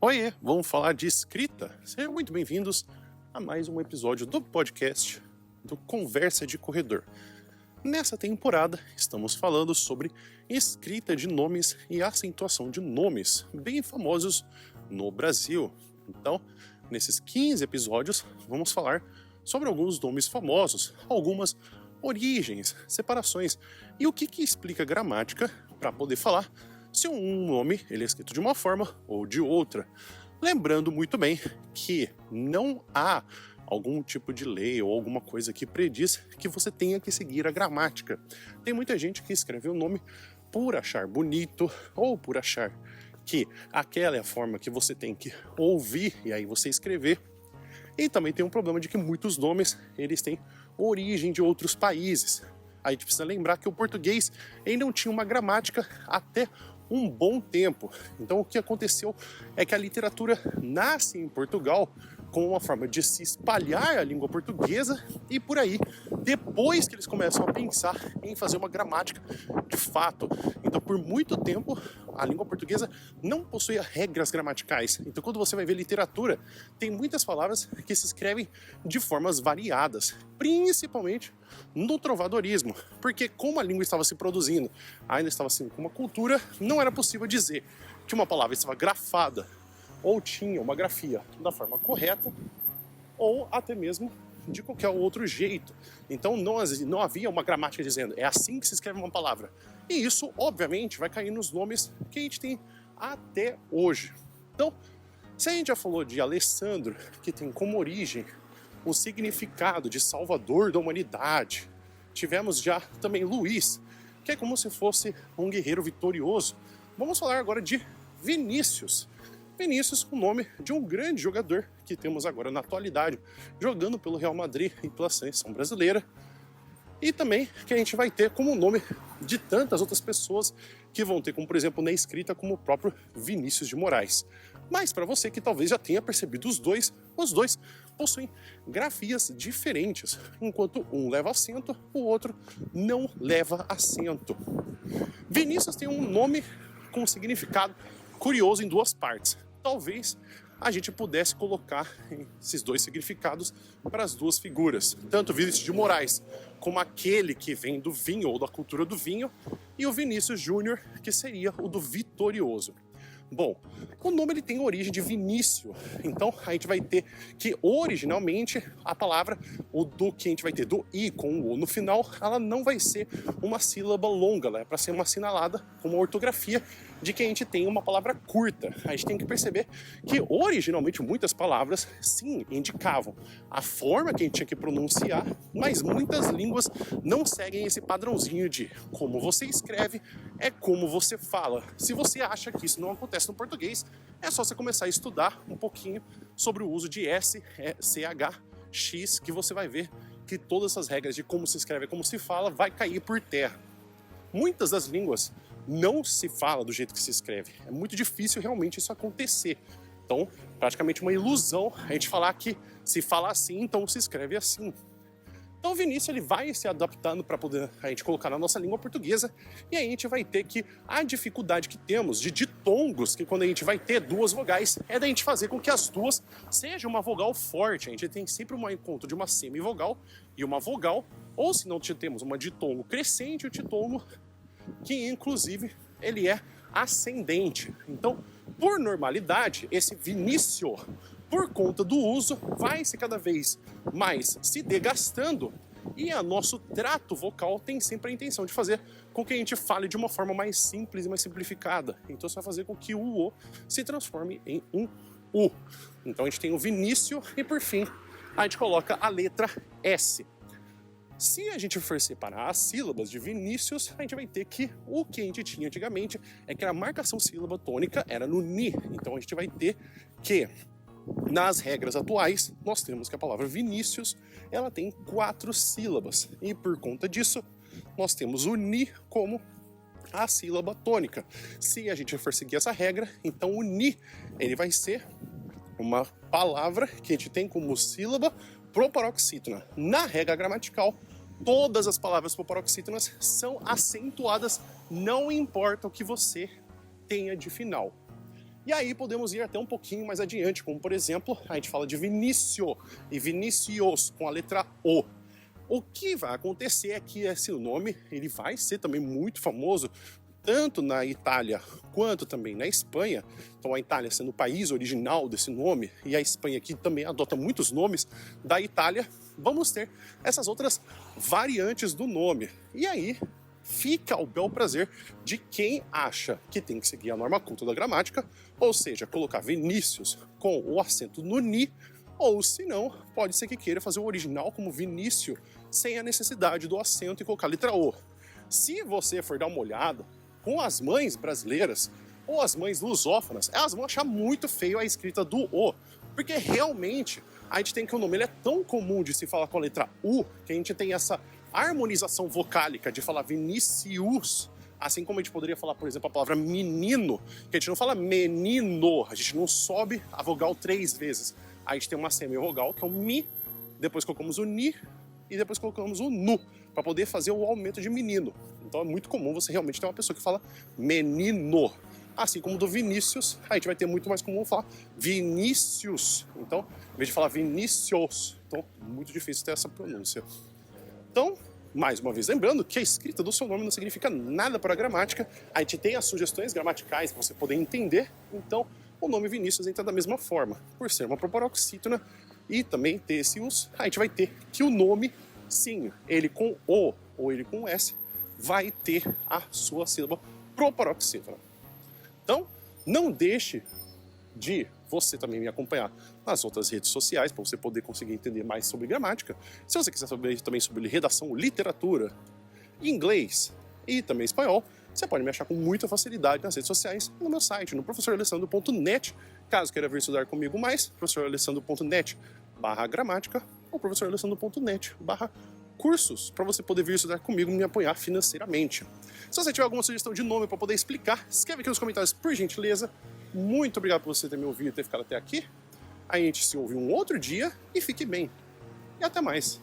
Oiê, vamos falar de escrita? Sejam muito bem-vindos a mais um episódio do podcast do Conversa de Corredor. Nessa temporada, estamos falando sobre escrita de nomes e acentuação de nomes bem famosos no Brasil. Então, nesses 15 episódios, vamos falar sobre alguns nomes famosos, algumas origens, separações e o que explica a gramática para poder falar se um nome ele é escrito de uma forma ou de outra. Lembrando muito bem que não há algum tipo de lei ou alguma coisa que prediz que você tenha que seguir a gramática. Tem muita gente que escreve o nome por achar bonito ou por achar que aquela é a forma que você tem que ouvir e aí você escrever. E também tem um problema de que muitos nomes eles têm origem de outros países. A gente precisa lembrar que o português ainda não tinha uma gramática até um bom tempo. Então o que aconteceu é que a literatura nasce em Portugal como uma forma de se espalhar a língua portuguesa e por aí, depois que eles começam a pensar em fazer uma gramática de fato. Então por muito tempo a língua portuguesa não possuía regras gramaticais. Então quando você vai ver literatura, tem muitas palavras que se escrevem de formas variadas, principalmente no trovadorismo, porque como a língua estava se produzindo, ainda estava assim com uma cultura, não era possível dizer que uma palavra estava grafada ou tinha uma grafia da forma correta ou até mesmo de qualquer outro jeito. Então não havia uma gramática dizendo é assim que se escreve uma palavra. E isso obviamente vai cair nos nomes que a gente tem até hoje. Então, se a gente já falou de Alessandro, que tem como origem o significado de salvador da humanidade, tivemos já também Luís, que é como se fosse um guerreiro vitorioso. Vamos falar agora de Vinícius. Vinícius, o nome de um grande jogador que temos agora na atualidade, jogando pelo Real Madrid e pela seleção brasileira. E também que a gente vai ter como nome de tantas outras pessoas que vão ter, como por exemplo, na escrita, como o próprio Vinícius de Moraes. Mas para você que talvez já tenha percebido os dois possuem grafias diferentes. Enquanto um leva acento, o outro não leva acento. Vinícius tem um nome com significado curioso em duas partes. Talvez a gente pudesse colocar esses dois significados para as duas figuras, tanto Vinícius de Moraes como aquele que vem do vinho ou da cultura do vinho, e o Vinícius Júnior, que seria o do vitorioso. Bom, o nome ele tem origem de Vinícius, então a gente vai ter que originalmente a palavra, o do que a gente vai ter do i com o o no final, ela não vai ser uma sílaba longa, ela é para ser uma assinalada com uma ortografia de que a gente tem uma palavra curta. A gente tem que perceber que originalmente muitas palavras sim indicavam a forma que a gente tinha que pronunciar, mas muitas línguas não seguem esse padrãozinho de como você escreve é como você fala. Se você acha que isso não acontece no português, é só você começar a estudar um pouquinho sobre o uso de S, CH, X, que você vai ver que todas essas regras de como se escreve e como se fala vai cair por terra. Muitas das línguas não se fala do jeito que se escreve. É muito difícil realmente isso acontecer. Então, praticamente uma ilusão a gente falar que se fala assim, então se escreve assim. Então o Vinícius ele vai se adaptando para poder a gente colocar na nossa língua portuguesa e aí a gente vai ter que a dificuldade que temos de ditongos, que quando a gente vai ter duas vogais, é da gente fazer com que as duas sejam uma vogal forte. A gente tem sempre um encontro de uma semivogal e uma vogal, ou se não temos uma ditongo crescente e o ditongo que inclusive ele é ascendente. Então, por normalidade, esse Vinícius, por conta do uso, vai se cada vez mais se desgastando e o nosso trato vocal tem sempre a intenção de fazer com que a gente fale de uma forma mais simples e mais simplificada. Então isso vai fazer com que o O se transforme em um U. Então a gente tem o Vinícius e por fim a gente coloca a letra S. Se a gente for separar as sílabas de Vinícius, a gente vai ter que o que a gente tinha antigamente é que a marcação sílaba tônica era no ni. Então a gente vai ter que nas regras atuais, nós temos que a palavra Vinícius, ela tem 4 sílabas. E por conta disso, nós temos o ni como a sílaba tônica. Se a gente for seguir essa regra, então o ni, ele vai ser uma palavra que a gente tem como sílaba proparoxítona. Na regra gramatical, todas as palavras proparoxítonas são acentuadas, não importa o que você tenha de final. E aí podemos ir até um pouquinho mais adiante, como por exemplo, a gente fala de Vinícius e Vinícius com a letra O. O que vai acontecer é que esse nome ele vai ser também muito famoso tanto na Itália quanto também na Espanha. Então a Itália sendo o país original desse nome e a Espanha que também adota muitos nomes da Itália, vamos ter essas outras variantes do nome. E aí fica ao bel prazer de quem acha que tem que seguir a norma culta da gramática, ou seja, colocar Vinícius com o acento no ni, ou se não, pode ser que queira fazer o original como Vinícius, sem a necessidade do acento e colocar a letra O. Se você for dar uma olhada com as mães brasileiras ou as mães lusófonas, elas vão achar muito feio a escrita do O, porque realmente a gente tem que o nome ele é tão comum de se falar com a letra U, que a gente tem essa harmonização vocálica de falar Vinícius, assim como a gente poderia falar, por exemplo, a palavra menino, que a gente não fala menino, a gente não sobe a vogal 3 vezes. A gente tem uma semi-vogal, que é o mi, depois colocamos o ni e depois colocamos o nu, para poder fazer o aumento de menino. Então é muito comum você realmente ter uma pessoa que fala menino. Assim como do Vinícius, a gente vai ter muito mais comum falar Vinícius. Então, em vez de falar Vinícius, então muito difícil ter essa pronúncia. Então, mais uma vez, lembrando que a escrita do seu nome não significa nada para a gramática. A gente tem as sugestões gramaticais para você poder entender. Então, o nome Vinícius entra da mesma forma. Por ser uma proparoxítona e também ter esse us, a gente vai ter que o nome, sim, ele com O ou ele com S, vai ter a sua sílaba proparoxítona. Então, não deixe de você também me acompanhar nas outras redes sociais para você poder conseguir entender mais sobre gramática. Se você quiser saber também sobre redação, literatura, inglês e também espanhol, você pode me achar com muita facilidade nas redes sociais no meu site, no professoralessandro.net. Caso queira vir estudar comigo mais, professoralessandro.net/gramática ou professoralessandro.net/cursos, para você poder vir estudar comigo e me apoiar financeiramente. Se você tiver alguma sugestão de nome para poder explicar, escreve aqui nos comentários, por gentileza. Muito obrigado por você ter me ouvido e ter ficado até aqui. A gente se ouve um outro dia e fique bem. E até mais.